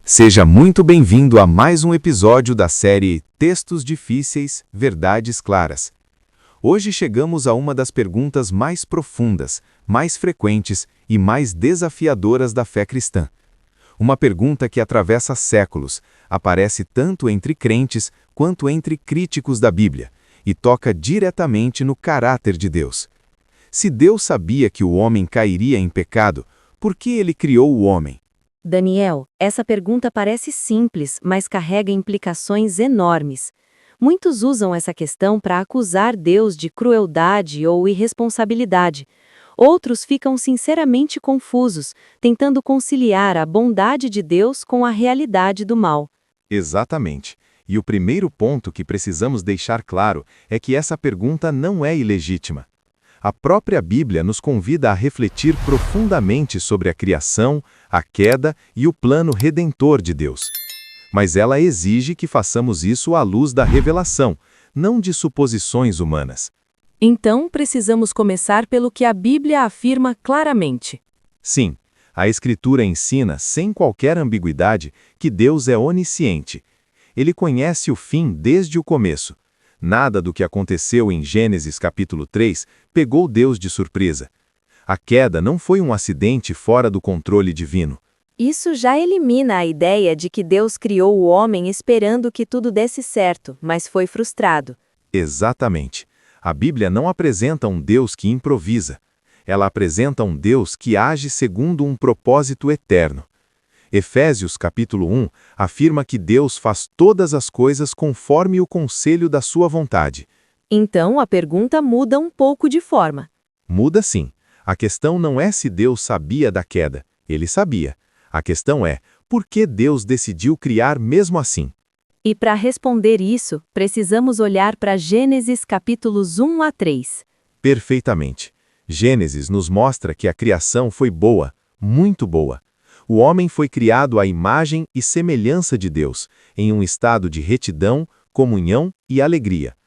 Seja muito bem-vindo a mais um episódio da série Textos Difíceis, Verdades Claras. Hoje chegamos a uma das perguntas mais profundas, mais frequentes e mais desafiadoras da fé cristã. Uma pergunta que atravessa séculos, aparece tanto entre crentes quanto entre críticos da Bíblia e toca diretamente no caráter de Deus. Se Deus sabia que o homem cairia em pecado, por que ele criou o homem? Daniel, essa pergunta parece simples, mas carrega implicações enormes. Muitos usam essa questão para acusar Deus de crueldade ou irresponsabilidade. Outros ficam sinceramente confusos, tentando conciliar a bondade de Deus com a realidade do mal. Exatamente. E o primeiro ponto que precisamos deixar claro é que essa pergunta não é ilegítima. A própria Bíblia nos convida a refletir profundamente sobre a criação, a queda e o plano redentor de Deus. Mas ela exige que façamos isso à luz da revelação, não de suposições humanas. Então, precisamos começar pelo que a Bíblia afirma claramente. Sim, a Escritura ensina, sem qualquer ambiguidade, que Deus é onisciente. Ele conhece o fim desde o começo. Nada do que aconteceu em Gênesis capítulo 3 pegou Deus de surpresa. A queda não foi um acidente fora do controle divino. Isso já elimina a ideia de que Deus criou o homem esperando que tudo desse certo, mas foi frustrado. Exatamente. A Bíblia não apresenta um Deus que improvisa. Ela apresenta um Deus que age segundo um propósito eterno. Efésios capítulo 1 afirma que Deus faz todas as coisas conforme o conselho da sua vontade. Então a pergunta muda um pouco de forma. Muda sim. A questão não é se Deus sabia da queda. Ele sabia. A questão é, por que Deus decidiu criar mesmo assim? E para responder isso, precisamos olhar para Gênesis capítulos 1 a 3. Perfeitamente. Gênesis nos mostra que a criação foi boa, muito boa. O homem foi criado à imagem e semelhança de Deus, em um estado de retidão, comunhão e alegria.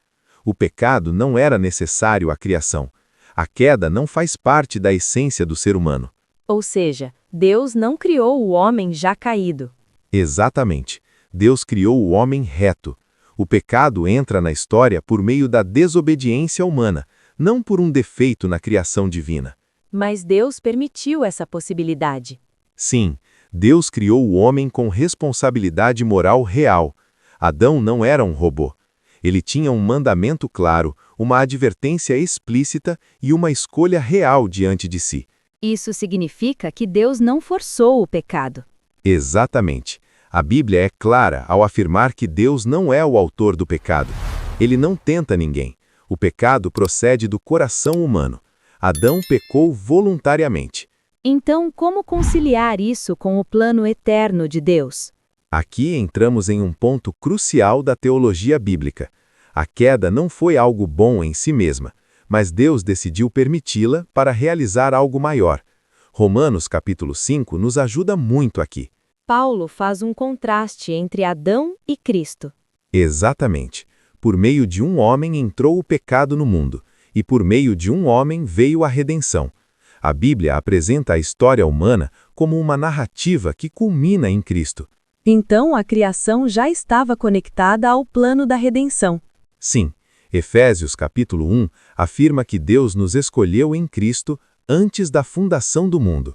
O pecado não era necessário à criação. A queda não faz parte da essência do ser humano. Ou seja, Deus não criou o homem já caído. Exatamente. Deus criou o homem reto. O pecado entra na história por meio da desobediência humana, não por um defeito na criação divina. Mas Deus permitiu essa possibilidade. Sim, Deus criou o homem com responsabilidade moral real. Adão não era um robô. Ele tinha um mandamento claro, uma advertência explícita e uma escolha real diante de si. Isso significa que Deus não forçou o pecado. Exatamente. A Bíblia é clara ao afirmar que Deus não é o autor do pecado. Ele não tenta ninguém. O pecado procede do coração humano. Adão pecou voluntariamente. Então, como conciliar isso com o plano eterno de Deus? Aqui entramos em um ponto crucial da teologia bíblica. A queda não foi algo bom em si mesma, mas Deus decidiu permiti-la para realizar algo maior. Romanos capítulo 5 nos ajuda muito aqui. Paulo faz um contraste entre Adão e Cristo. Exatamente. Por meio de um homem entrou o pecado no mundo, e por meio de um homem veio a redenção. A Bíblia apresenta a história humana como uma narrativa que culmina em Cristo. Então a criação já estava conectada ao plano da redenção. Sim, Efésios capítulo 1 afirma que Deus nos escolheu em Cristo antes da fundação do mundo.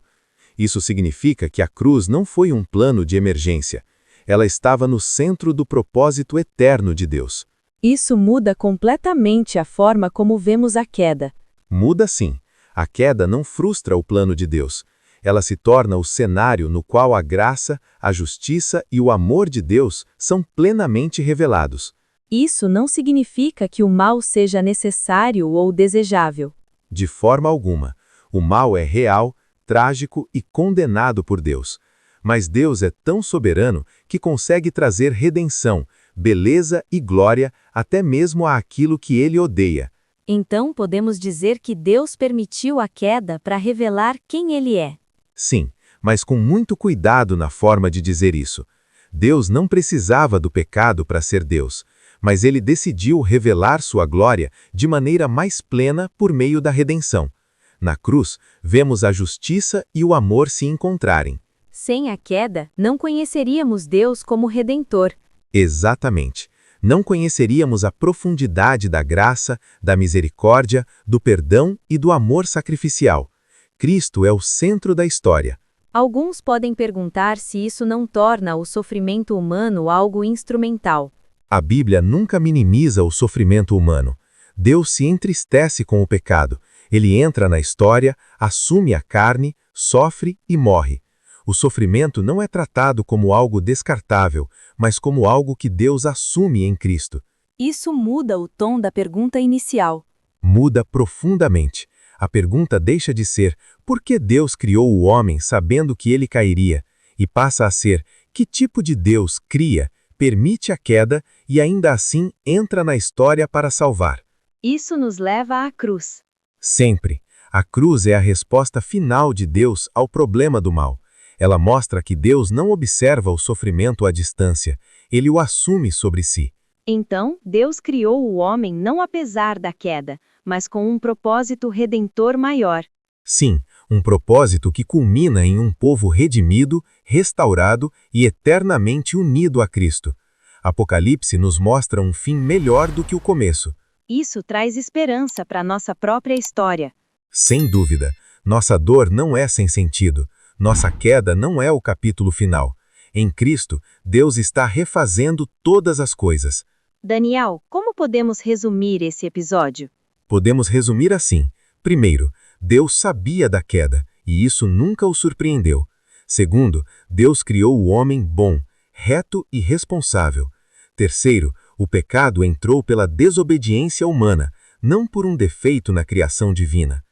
Isso significa que a cruz não foi um plano de emergência. Ela estava no centro do propósito eterno de Deus. Isso muda completamente a forma como vemos a queda. Muda sim. A queda não frustra o plano de Deus. Ela se torna o cenário no qual a graça, a justiça e o amor de Deus são plenamente revelados. Isso não significa que o mal seja necessário ou desejável. De forma alguma. O mal é real, trágico e condenado por Deus. Mas Deus é tão soberano que consegue trazer redenção, beleza e glória até mesmo àquilo que ele odeia. Então podemos dizer que Deus permitiu a queda para revelar quem Ele é. Sim, mas com muito cuidado na forma de dizer isso. Deus não precisava do pecado para ser Deus, mas ele decidiu revelar sua glória de maneira mais plena por meio da redenção. Na cruz, vemos a justiça e o amor se encontrarem. Sem a queda, não conheceríamos Deus como Redentor. Exatamente. Não conheceríamos a profundidade da graça, da misericórdia, do perdão e do amor sacrificial. Cristo é o centro da história. Alguns podem perguntar se isso não torna o sofrimento humano algo instrumental. A Bíblia nunca minimiza o sofrimento humano. Deus se entristece com o pecado. Ele entra na história, assume a carne, sofre e morre. O sofrimento não é tratado como algo descartável, mas como algo que Deus assume em Cristo. Isso muda o tom da pergunta inicial. Muda profundamente. A pergunta deixa de ser por que Deus criou o homem sabendo que ele cairia, e passa a ser que tipo de Deus cria, permite a queda e ainda assim entra na história para salvar. Isso nos leva à cruz. Sempre. A cruz é a resposta final de Deus ao problema do mal. Ela mostra que Deus não observa o sofrimento à distância, ele o assume sobre si. Então, Deus criou o homem não apesar da queda, mas com um propósito redentor maior. Sim, um propósito que culmina em um povo redimido, restaurado e eternamente unido a Cristo. Apocalipse nos mostra um fim melhor do que o começo. Isso traz esperança para nossa própria história. Sem dúvida, nossa dor não é sem sentido. Nossa queda não é o capítulo final. Em Cristo, Deus está refazendo todas as coisas. Daniel, como podemos resumir esse episódio? Podemos resumir assim. Primeiro, Deus sabia da queda, e isso nunca o surpreendeu. Segundo, Deus criou o homem bom, reto e responsável. Terceiro, o pecado entrou pela desobediência humana, não por um defeito na criação divina.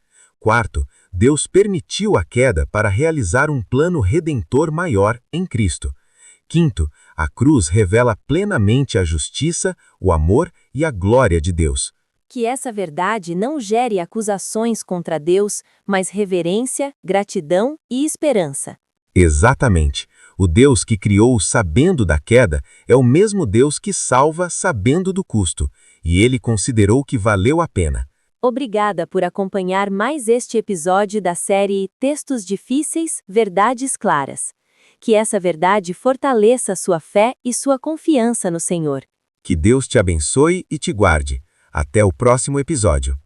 Quarto, Deus permitiu a queda para realizar um plano redentor maior em Cristo. Quinto, a cruz revela plenamente a justiça, o amor e a glória de Deus. Que essa verdade não gere acusações contra Deus, mas reverência, gratidão e esperança. Exatamente. O Deus que criou sabendo da queda é o mesmo Deus que salva sabendo do custo, e ele considerou que valeu a pena. Obrigada por acompanhar mais este episódio da série Textos Difíceis, Verdades Claras. Que essa verdade fortaleça sua fé e sua confiança no Senhor. Que Deus te abençoe e te guarde. Até o próximo episódio.